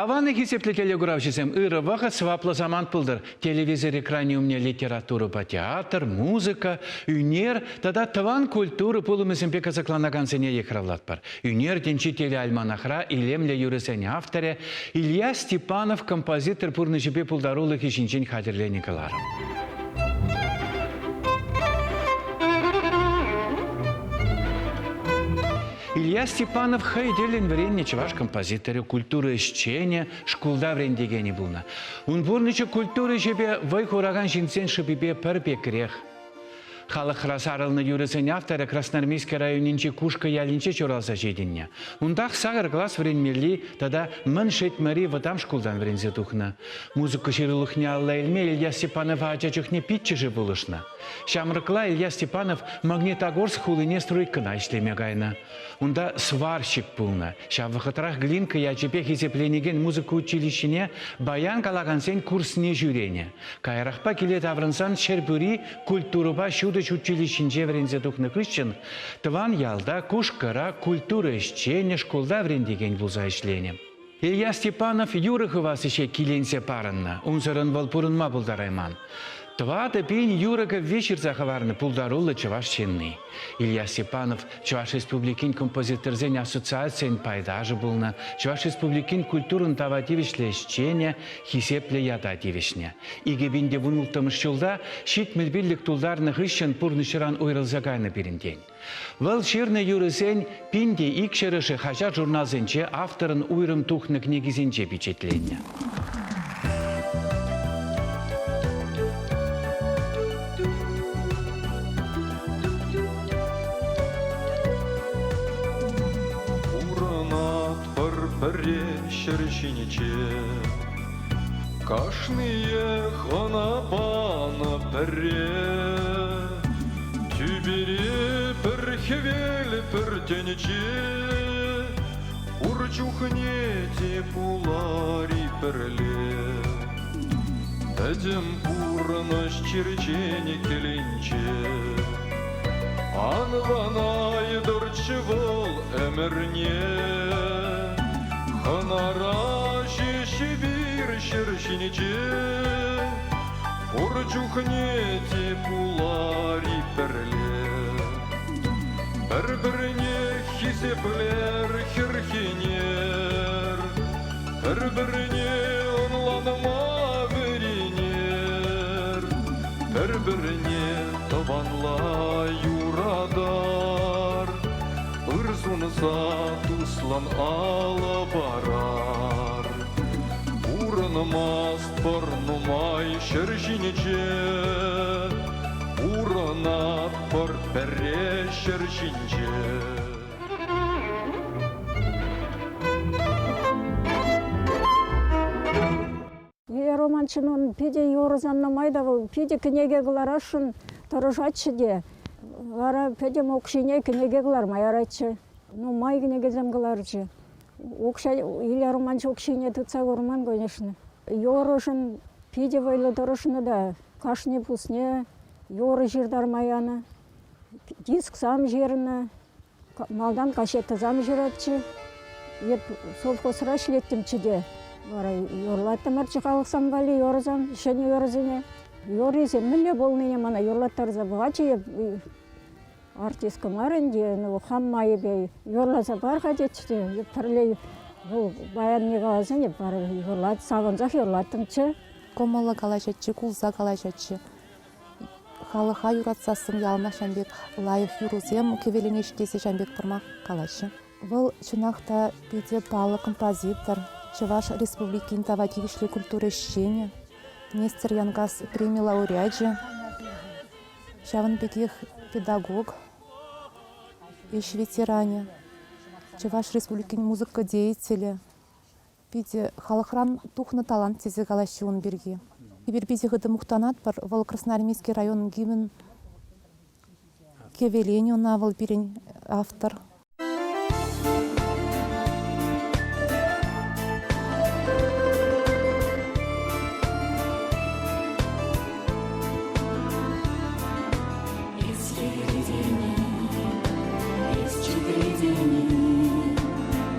Таваны хисеплетеле гуравчисем ырываға сваплы заман пылдыр. Телевизор экраниумне литература по театр, музыка, үнер, тада таван культуры пулымызымпе казакланаган сене ехравлат бар. Үнер денчи телеальманахра илемле юрысене авторе Илья Степанов, композитор пурны жипе пулдарулы хишинчин хадерленикаларым. Илья Степанов хайделен варенне чаваш композиторы культуры исчения, шкулда врендегени булна. Он бурниче культуры жебе вайхураган жинцен шибебе перпекрех. Халық расарылны юрысен авторы Красноармейский районинче кушка ялинче чоралса жединне. Ундах сағыр класс вренмели, тада мыншет мәри ватам шкулдан врензе тухна. Музыка ширылыхне алла эльме Илья Степанов ачачухне питче же булышна. Шамрыкла Илья Степанов Магнитогорск хулыне стройкына ишлеме гайна. Унда сварщик пулна. Шавыхатрах глинка ячепе хисепленеген музыка училищене баян калагансен курсне жюрене. Кайрахпа келет аврынсан шербюри культуруба шудыч училищенче врензе тухны кышчын, тыван ялда кушкара культура исчене школда врендеген булза ишлене. Илья Степанов юрыхывас ише киленсе парынна, унсырын валпурынма булдарайман. Твата пень юрыка вечер захаварны пулдарулы чаваш ченный. Илья Степанов чаваш республикин композиторзен ассоциациян пайдажы булна, чаваш республикин культурын тавативишле исчене, хисепле ядативишне. Иге бинде вунултамыш жылда шит мелбиллик тулдарны хыщен пурнышыран ойрылзагайны берінден. Вал ширны юрысен пинде икшерыши хажа журналзенче авторын уйрым тухны книгизенче печетленне. Шершиниче, кашные ханабана пере, тюбере перхевели пертениче, урчухнете пулари перле, эдем пурно щерчене келенче, анвана едорчевол эмерне. Ханараши шибир шершиниче, урчухнете пулари перле. Бір-біріне хисеплер херхинер, бір-біріне онланыма веринер, бір-біріне табанла юрадар. Ырсунса туслан ала барар, Уранмаст порнумай шершиниче, Уранат пор пере шершинче. Романчынын педе yoruzanna майдавыл, педе кнеге гларашын торожатчы де. Вара педем окшине кнеге глар майарачы. Ну май кнегезем гларчы. Окша Илья Романч окшине тыца горман, конечно. Yorушын педе вайлы торошыны да кашне пусне, yorы жирдар маяны. Диск сам жеріні, малдан кашетті зам жиратчы. Еп совхозра шлеттімчі де. Вара yoрлаттым арчы қалықсам бали yoruzam, шене yoruzine. Yoruzem мүлі болныне мана yoрлаттарза бұғачы артистка марынде, ну хамма ебе yoрлаза барға детчі. Пірле баян неғазын еп бары yoрлат, сағынзақ yoрлаттымчы. Комалы қалашатчы, кулза қалашатчы. Халыха юратсасын ялна шамбек лайық юрузем кевеліне іштесі шамбек тұрмақ қалашы. Бұл чынақта беде палы композитор, Чуваш республикин тавативишле культуры исчения, Нестер Янгас премия лауреаджи, Шаван Пеких педагог, Ищ ветеране, Чуваш республикин музыка деятели, Пиде халахран тухна талант тезе галащун берги. Ибер биде гыды мухтанат бар вал Красноармейский район гимн кевелению навал бирень автор.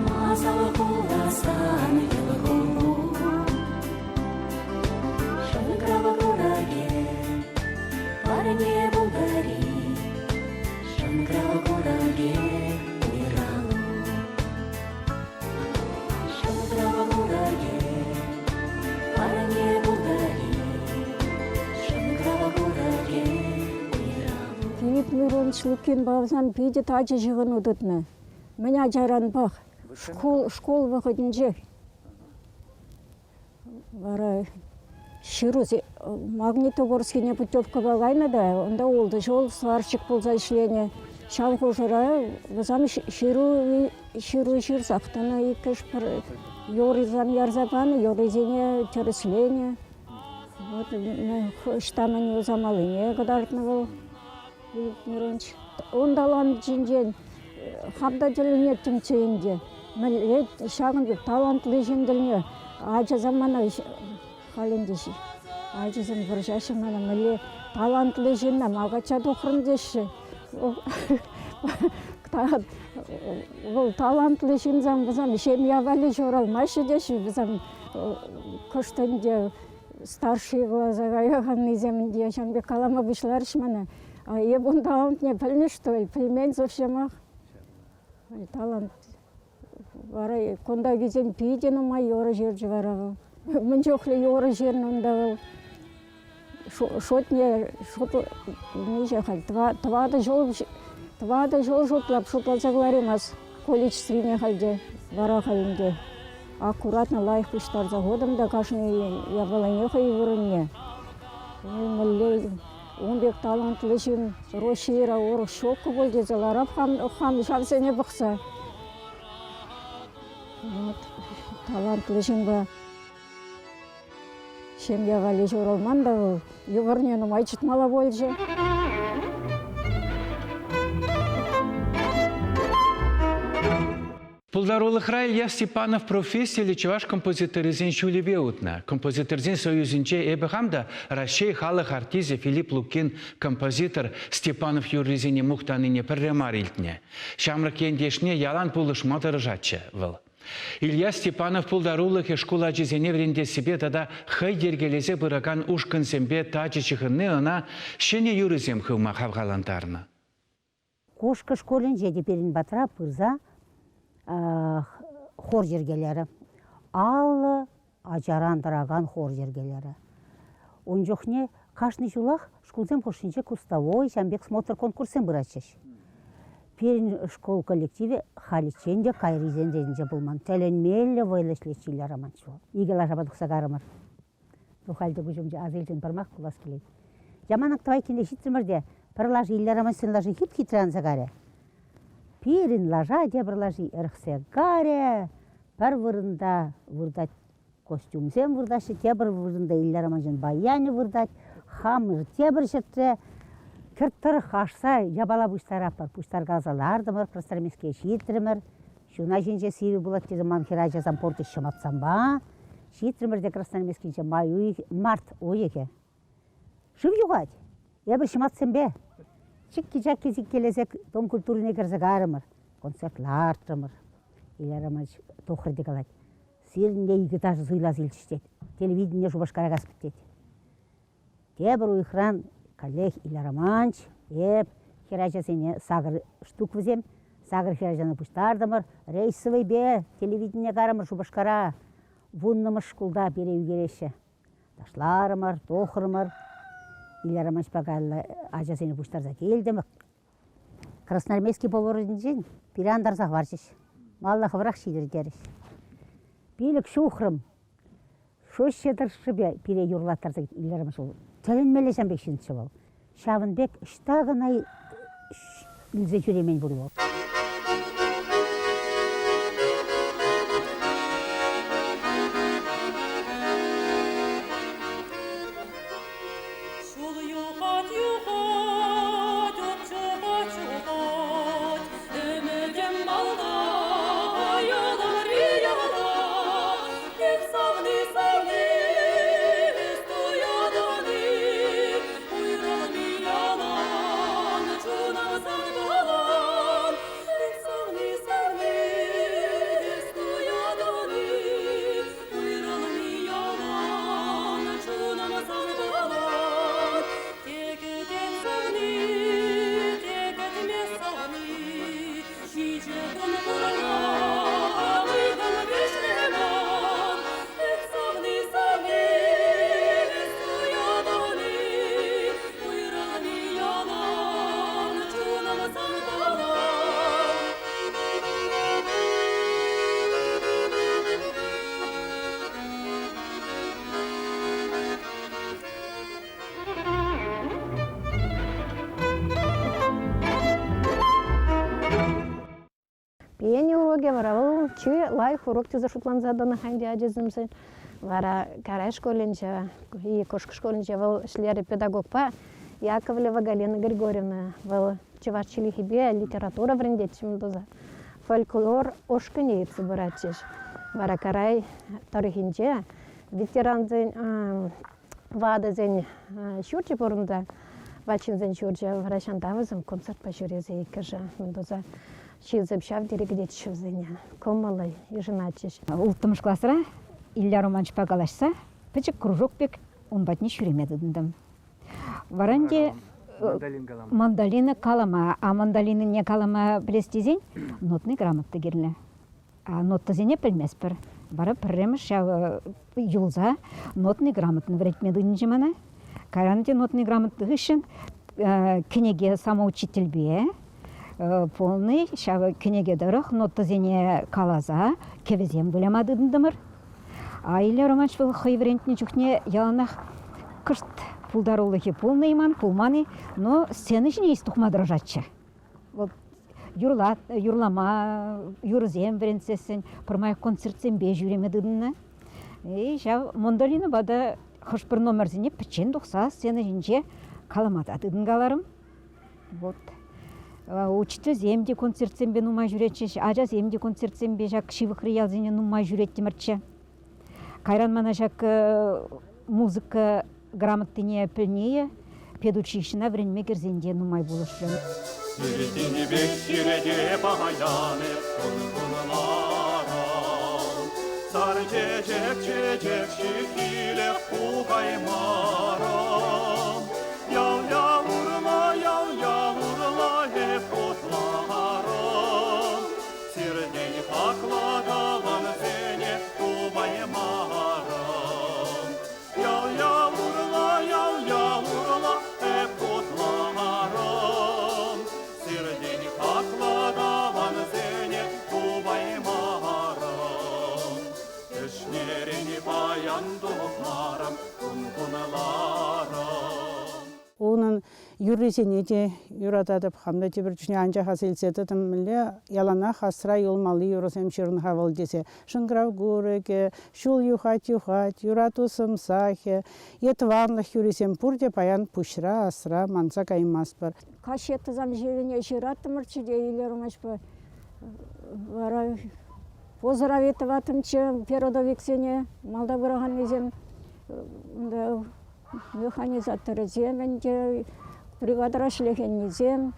Мазала куласан, елгу Филипп Миронович Лукин бабасан пиде тачы жығын удытны. Меня жаран бақ. Школ выходинже. Бара Шируз Магнитогорскийне путевка багайна да, онда олды жол сварщик болса işleне. Шалху жыра, вазам ширу сақтаны икеш бір yorизан ярзапаны, yorизене тереслене. Вот штамын узамалыне кадарытны был. Ондалан жинжен хабда жылыне тімчейінде. Шағын бір талантлы жінділіне ажы замана халендеші. Ажы зам бір жашы мана мүлі талантлы жинна мағача доқырын деші. Ол талантлы жинзам бізам шемия вали жоралмашы деші. Бізам күштінде старший глазаға яған иземінде шамбе калама бұшларыш мана. Я бун талант не пыльны, что ли, пельмень совсем ах. Талант. Вара, конда гизен пидену майора жерджи варава. Мынчохли йора жернун давал. Шотне, не жахаль, твада жол шотлап загларимас количественне хальде, вара халинде. Аккуратно лайх пуштар за годом, да кашни я была неха и вырынне. Он бек талантлы жин, рошира, ор шоку болды, заларап хам шамсене бұқса. Талантлы жин ба. Шемге вали жоралман да ол, юғырнені майчытмала болды. Пулдарулы храй я Степанов профессия лечеваш композиторизен шулебе утна. Композиторизен союзинче эбехамда Рашей халық артизе Филипп Лукин композитор Степанов юризене мухтаныне перремар илтне. Шамрак ендешне ялан пулыш матырыжатчы выл. Илья Степанов пулдарулых школа жезене вренде себе тада хай дергелезе быраган ушкын сембе тачы чихынны ына шене юризем хылма хавгалантарны. Кошка школен жеде перин батра пырза хор жергелері. Аллы ажарандыраған хор жергелері. Он жоқне қашны жулақ школзен пошынче кустовой жамбек смотр конкурсен бұрачыш. Перин школ коллективе халиченде кайризен дедінже бұлман. Тәленмелі вайлашлечилер аманчу. Игела жабадықса гарымыр. Тухалды күжімде азелден бармақ құлас келейді. Жаманақ твай кенде шиттірмірде пірлажы иллер амансын лажы хип-хитран загаре. Перин лажа дебрлажи эрхсе гаре, бір вырында вырдать костюмзем вырдашы, тебір вырында иллер аманжын баяны вырдать, хамыр тебір шетте, кірттір хашса жабала бұштарапар, бұштар газалардымыр, простармеске шиттірімір, шуна женже сири бұлат тезі манхира жазам порты шыматсам ба, шиттірімір де красtarmeskенше март ойеке. Шым юғад, ебір шыматсам бе. Чикки-чакки келесек дом культурыне кірзі гарымыр, концертлар тұрмыр. Илеріміз тоқырды қалады. Сирінде екі тажы зыйлаз елчіштет. Телевидение жубашқара қасып біттет. Тебір ұйқыран коллег Илеріманч, хиражасыне сағыр штук візем, сағыр хиражаны пұштардымыр, рейсовый бе, телевидение гарымыр жубашқара, вуннымыр шкулда береу кереші. Ташларымыр, тоқырымыр. Илеріманч бағалы ажасыне пұштарда келдімі. Красноармейский болырын жен, пирандарзақ варшыш. Маллахы врақ шидір деріш. Билік шухрым, шош шедірші бе пире юрлаттарзақ Илеріманч ол. Тәлінмелі жамбек шыншы бол. Шавынбек үштағынай үлзе жүремен бұл бол. Пенилоге вара чи лайф урок теза шутланзадана ханди ажизымсын. Вара карай школинче и кошка школинче вал шлери педагог па Яковлева Галина Григорьевна вал чеварчили хибе литература врендетчим доза. Фольклор ошканеет собирачиш. Вара карай тарихинче ветеранзен вадазен шурче порунда вачинзен шурче вара шантавызым концерт пашурезе икажа доза. Шизып шав дирегдет шивзеня, комалай и женатиш. Ултымыш классра Илья Романович погалашса, печек кружок пек, он батни шюремеді дындым. Варанде мандалина калама, а мандалины не калама білестезен, нотный грамотты герлі. А нотты зене пілмеспір. Бара пірремі шав юлза нотный грамотны вретмеді дынжымана. Каранде нотный грамотты ғышын кенеге самоучитель бе, полный шавы кенеге дырық, нотты зене калаза, кевезем білемады дындымыр. А Илья Романович был хайврентне чухне яланах кышт пулдарулыхи полный иман, пулманы, но сцены же не есть тухма дрожатча. Вот юрлама, юрзем вренцесен, пырмай концертсен бе жүремеді дынна. И шав мандалина бада хош бір номер зене пічен дұқса сцены жинче каламада дынгаларым. Вот. Учты земде концертсен бе нумай жүретчеш, ажа земде концертсен бе жак шивықры ялзене нумай жүретті Кайран мана жак музыка грамоттыне пілнее, педучишина вренме керзенде нумай болышлы. Сиретini bekirede bayanı kurgunlara Sar çecek şikile ugaymara Yav yavurla hep otlara Sirdeni hakla dalan seni ugaymara Yav yavurla hep otlara Sirdeni hakla dalan seni ugaymara Eşlerini bayan doğmaram kunkunalara Onun юрисене де юратадып хамда тебір жүне анжа хасилсеті тімілі ялана хасра юлмалы юрысем шырын хавал десе. Шыңграв гуреге, шул юхать, юрату сымсахе, етварлық юрисем пурде паян пушра, асра, манса каймас бар. Кашетті зам жеріне жираттымырчы де Илья па вара поздравитыватымчы перодовиксене малда бұраған мезем механизаторы земенде бригадара шлеген зем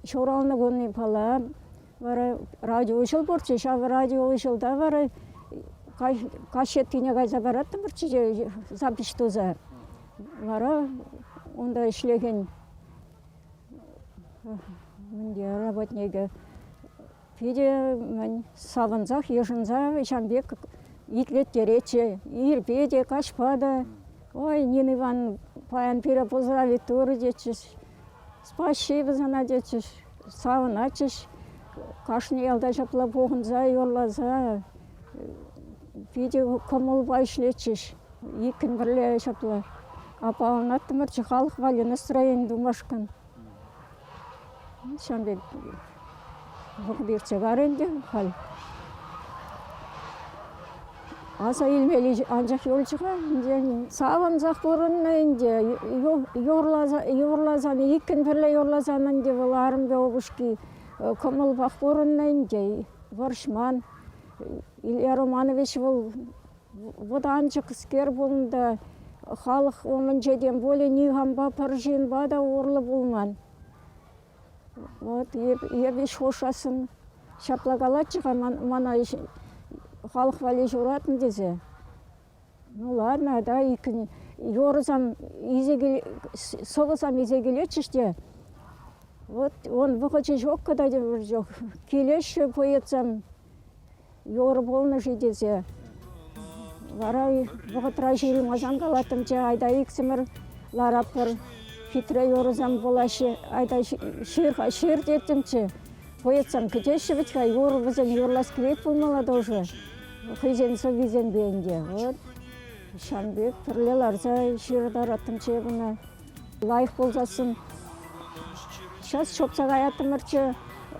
шоралны гонны пала вара радио ушыл борчы шав радио ушылда вара кашеттине гайза бараттымырчы запись тоза вара онда шлеген мінде работнеге пиде мен савынзах ешынза шамбек итлеттерече ирпеде кашпада ой, Нина Ивановна, паян пира поздравит туры дечиш. Спасибо за надечиш. Сава начиш. Кашни ялда жапла богынза, йорлаза. Пиде комыл байшлечиш. Икін бірле жапла. Апауын аттымырчы халық вали настроение думашкан. Шамбек бұқберче гаренде хал. Аса илмели анжақ елчіға, савынзақ бұрынна инде, юрлазаны, икін бірле юрлазаны инде, валарым бе обышки, комыл бақ бұрынна инде, варшман, Илья Романович бұл, анжық іскер болында, халық омын жеден боле ниғамба, паржинба да орлы болман. Вот, ебеш хошасын, шаплагалатчыға мана халық вали жұратын дезе. Ну ладно, да, yoruzam, soğusam ize gelечиште, Вот он выходит жоқ, когда жоқ. Келеші поетсам, yorып болнышы десе. Вара бұғытыра жерім азан қалатымчы, айда иксімір ларапыр, хитре yorызам болашы, айда шер детімчі. Поетсам, кетеші бітка, yorып бізен yoрлас кірет болмалады уже. Хизенсі визен бейінде. Вот. Шамбек, түрлі ларза, шердар аттымчы бұны. Лайық болзасын. Сейчас шопсаға аятымырчы,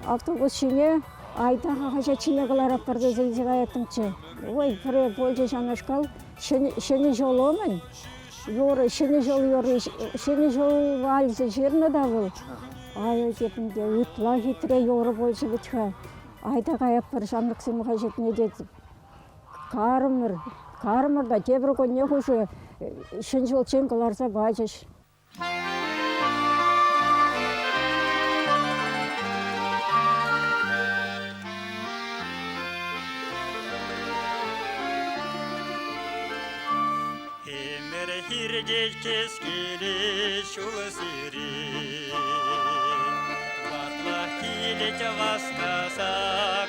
автобус шине, айдаға қажа чине қылар апарды зілзіға аятымчы. Ой, пірі болжы жаңашқал, шені жол омын. Yorı, шені жол yorı, шені жол вальзы жерні да бұл. Ай, депінде, үтла хитре yorı болжы бітіға. Айдаға аяппыр жанлықсымы қажетіне деді. Карымыр да тебір көне құшы, шен жол чен қыларса бажыш. Hirdet keskili şulasiri Batla hilet vaskasa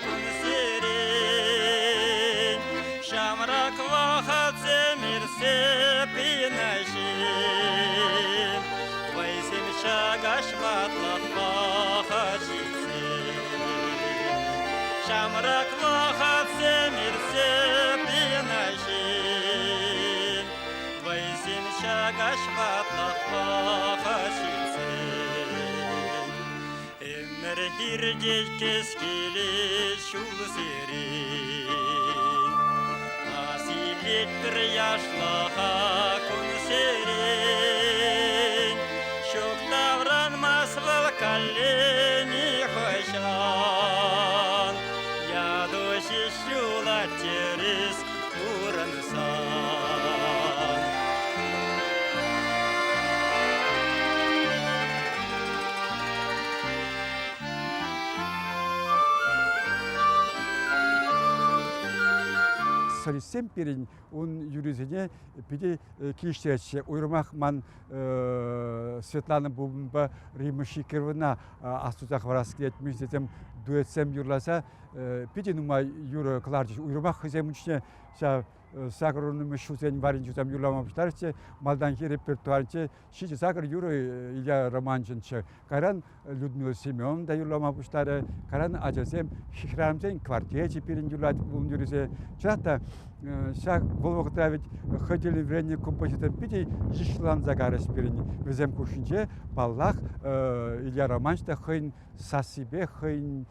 kunsirin Şamrak vahat zemirse pinaşin Vaysim şagaş batla vahashitsin Şamrak vahat zemirse pinaşin Vaysim şagaş batlaq baxashitsin Emmer hirdek keskili şul serin Asilettir yaşlaha kun serin Şok davranmaz val kalleni hoşan Yadoşi şula teris uransan Солисем перен он юризене пиде киштече уйрмахман Светлана Бубнба Рима Шикервна астузах вараскет мисетем дуэтсем юрласа пиде нума юра кларчиш уйрмах хыземучне ша сакрономы шузен варин жутам юрламаштарче малданки репертуарче шиче сакр юра Илья Романченче каран Людмила Семен да юрламаштаре каран ажасем хихрамсен квартирче перен юрлат бун юризе чата шаг волвокта ведь хотели время композитор пити жишлан загарас перен везем кушинче баллах Илья Романчта хын сасибе хын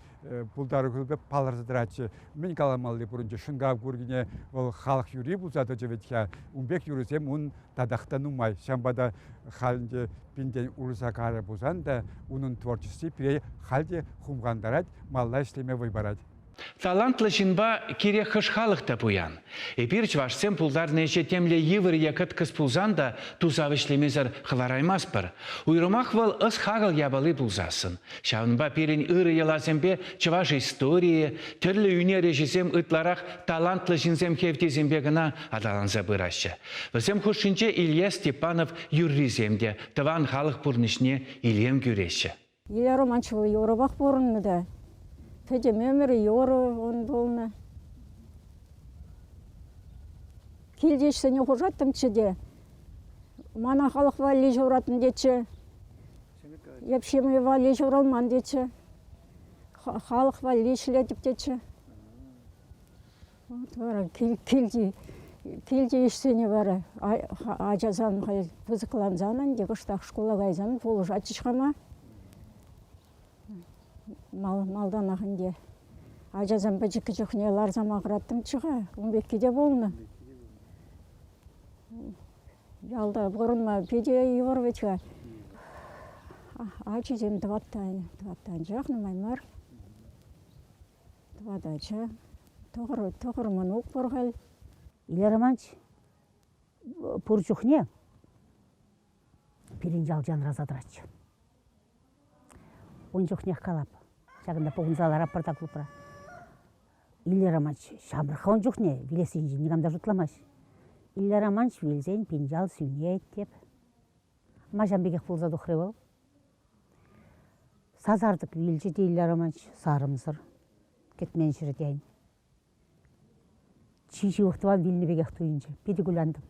пулдаргылбе паларздраче мен каламалды бурунче шунгав гургине ол халық юри булзады жебетке умбек юрисем ун тадахтанумай шамбада халде пинден урсакары бузан да унун творчестве пире халде хумгандарат малла ишлеме выбарать. Талантлы жинба кире хышхалықта пуян. Эпирч вашсем пулдар неше темле йывыр якыт кыз пулзан да тузавышлемезер хылараймаспыр. Уйрымах выл ыс хагыл ябалы пулзасын. Шавынба перен ыры елазембе чываш истории, түрлі үне режисем ытларах талантлы жинзем хевтезембе гына адаланза бырашы. Візем хушинче Илья Степанов юрриземде, тыван халық пурнышне Ильем күреші. Илья Романчевы yorubақ борынны да. Педе мемері yorы он болны. Келдешсіне қожаттым чеде. Мана халық вали жоратын дече. Епшемі вали жоралман дече. Халық вали шлетіп дече. Вот бара келді ешсене бара. Ажазан пызықланзанын, дегіштақ школа гайзанын, полу жатышқама. Малдан ағынде. Ажазан бәжікі жүхіне ларзам ағыраттым чыға. 15 де болны. Ялда бұрынма педе еворветіға. Ачызем дваттан жақны маймар. Двадача. Тоғыр мұнуқ бұрғал. Илья Романович пурчухне перенжал жан разадрачы. Он жухнех калап. Шагында погунзалар апарта клупра. Илья Романович шамырха он жухне, вилесен жинигамда жутламаш. Илья Романович вилзен пенжал сүйне еттеп. Мажамбегех пулза духревал. Сазардык вилжи дейлер аманч сарымзыр. Кетмен жирдейін. Чижи уқтыван вилні бегек туйынчы. Педі гуландым.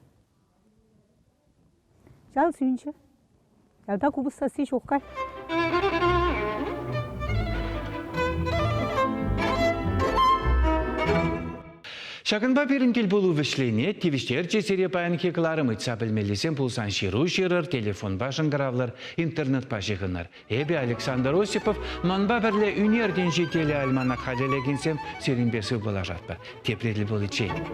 Жал сүйінчі. Ялда кубыста сүй жоққай. Шагынба перінтел болу вішлене, тивіштер жесере баян кекларым ұйтса білмелесен пулсан ширу ширыр, телефон башын қыравлар, интернет башығынар. Эбе Александр Осипов манба бірле үнерден жетелі альмана қалелегенсем серінбесі бола жатпа. Тепреділ болы чейін.